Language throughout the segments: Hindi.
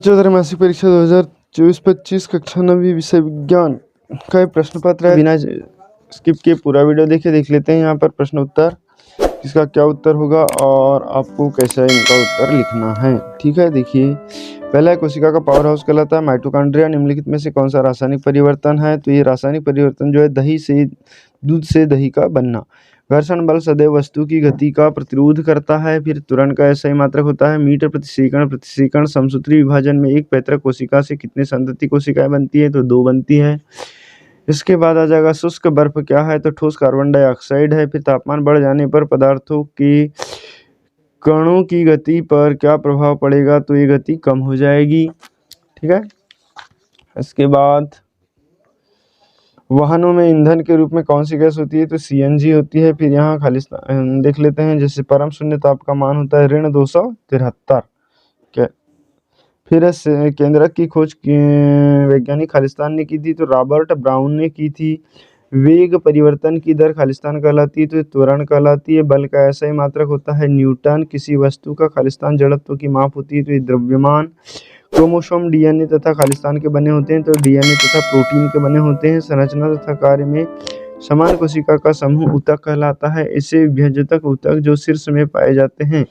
त्रैमासिक परीक्षा 2024-25 कक्षा 9वीं विषय विज्ञान का एक प्रश्न पत्र है। बिना स्किप किए पूरा वीडियो देख लेते हैं यहाँ पर प्रश्न उत्तर, इसका क्या उत्तर होगा और आपको कैसे इनका उत्तर लिखना है। ठीक है, देखिए पहला है कोशिका का पावर हाउस कहलाता है माइटोकॉन्ड्रिया। निम्नलिखित में से कौन सा रासायनिक परिवर्तन है? तो ये रासायनिक परिवर्तन जो है दूध से दही का बनना। घर्षण बल सदैव वस्तु की गति का प्रतिरोध करता है। फिर त्वरण का ऐसा ही मात्रक होता है मीटर प्रति सेकंड। प्रति सेकंड समसूत्री विभाजन में एक पैतृक कोशिका से कितने संतति कोशिकाएं बनती है? तो 2 बनती है। इसके बाद आ जाएगा शुष्क बर्फ क्या है? तो ठोस कार्बन डाइऑक्साइड है। फिर तापमान बढ़ जाने पर पदार्थों के कणों की गति पर क्या प्रभाव पड़ेगा? तो ये गति कम हो जाएगी। ठीक है, इसके बाद वाहनों में ईंधन के रूप में कौन सी गैस होती है? तो सीएनजी होती है। फिर यहाँ खालिस्तान देख लेते हैं, जैसे परम शून्य ताप का मान होता है ऋण 273। फिर केंद्रक की खोज वैज्ञानिक खालिस्तान ने की थी, तो रॉबर्ट ब्राउन ने की थी। वेग परिवर्तन की दर खालिस्तान कहलाती है, तो त्वरण कहलाती है। बल का ऐसा ही मात्रक होता है न्यूटन। किसी वस्तु का खालिस्तान जड़त्व की माप होती है, तो ये द्रव्यमान। क्रोमोसोम डीएनए तथा खालिस्तान के बने होते हैं, तो डीएनए तथा प्रोटीन के बने होते हैं। संरचना तथा कार्य में समान कोशिका का समूह ऊतक कहलाता है। इसे विभेदक ऊतक जो शीर्ष में पाए जाते हैं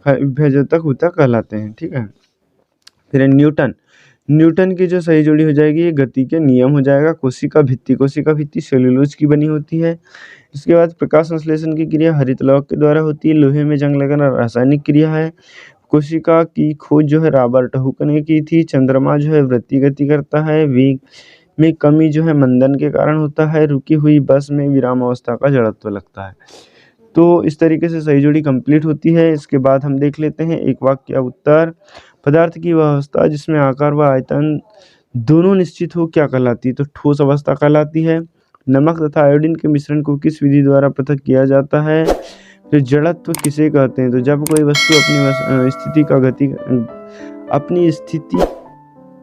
विभेदक ऊतक कहलाते हैं। ठीक है, फिर न्यूटन की जो सही जोड़ी हो जाएगी ये गति के नियम हो जाएगा। कोशिका भित्ति सेल्यूलोज की बनी होती है। इसके बाद प्रकाश संश्लेषण की क्रिया हरित लौह के द्वारा होती है। लोहे में जंग लगना रासायनिक क्रिया है। कोशिका की खोज जो है रॉबर्ट हुक ने की थी। चंद्रमा जो है वृत्तीय गति करता है। वेग में कमी जो है मंदन के कारण होता है। रुकी हुई बस में विराम अवस्था का जड़त्व लगता है। तो इस तरीके से सही जोड़ी कंप्लीट होती है। इसके बाद हम देख लेते हैं एक वाक्य उत्तर। पदार्थ की वह अवस्था जिसमें आकार व आयतन दोनों निश्चित हो क्या कहलाती है? तो ठोस अवस्था कहलाती है। नमक तथा आयोडीन के मिश्रण को किस विधि द्वारा पृथक किया जाता है? तो जड़त्व किसे कहते हैं? तो जब कोई वस्तु अपनी स्थिति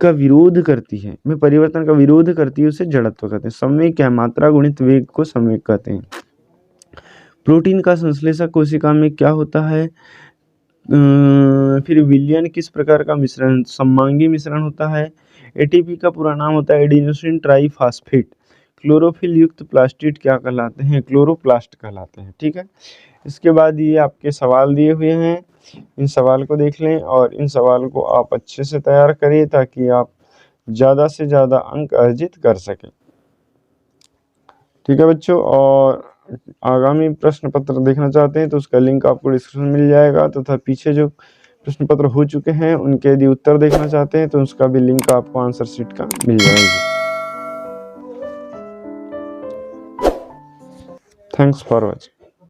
का विरोध करती है, में परिवर्तन का विरोध करती है, उसे जड़त्व कहते हैं। संवेग क्या है? मात्रा गुणित वेग को संवेग कहते हैं। प्रोटीन का संश्लेषक कोशिका में क्या होता है? फिर विलयन किस प्रकार का मिश्रण? सममांगी मिश्रण होता है। एटीपी का पूरा नाम होता है एडिनोसिन ट्राइफॉस्फेट। क्लोरोफिल युक्त प्लास्टिड क्या कहलाते हैं? क्लोरोप्लास्ट कहलाते हैं। ठीक है, इसके बाद ये आपके सवाल दिए हुए हैं, इन सवाल को देख लें और इन सवाल को आप अच्छे से तैयार करिए ताकि आप ज़्यादा से ज़्यादा अंक अर्जित कर सकें। ठीक है बच्चों, और आगामी प्रश्न पत्र देखना चाहते हैं तो उसका लिंक आपको डिस्क्रिप्शन मिल जाएगा, तथा पीछे जो प्रश्न पत्र हो चुके हैं उनके यदि उत्तर देखना चाहते हैं तो उसका भी लिंक आपको आंसर शीट का मिल जाएगी। Thanks for watching.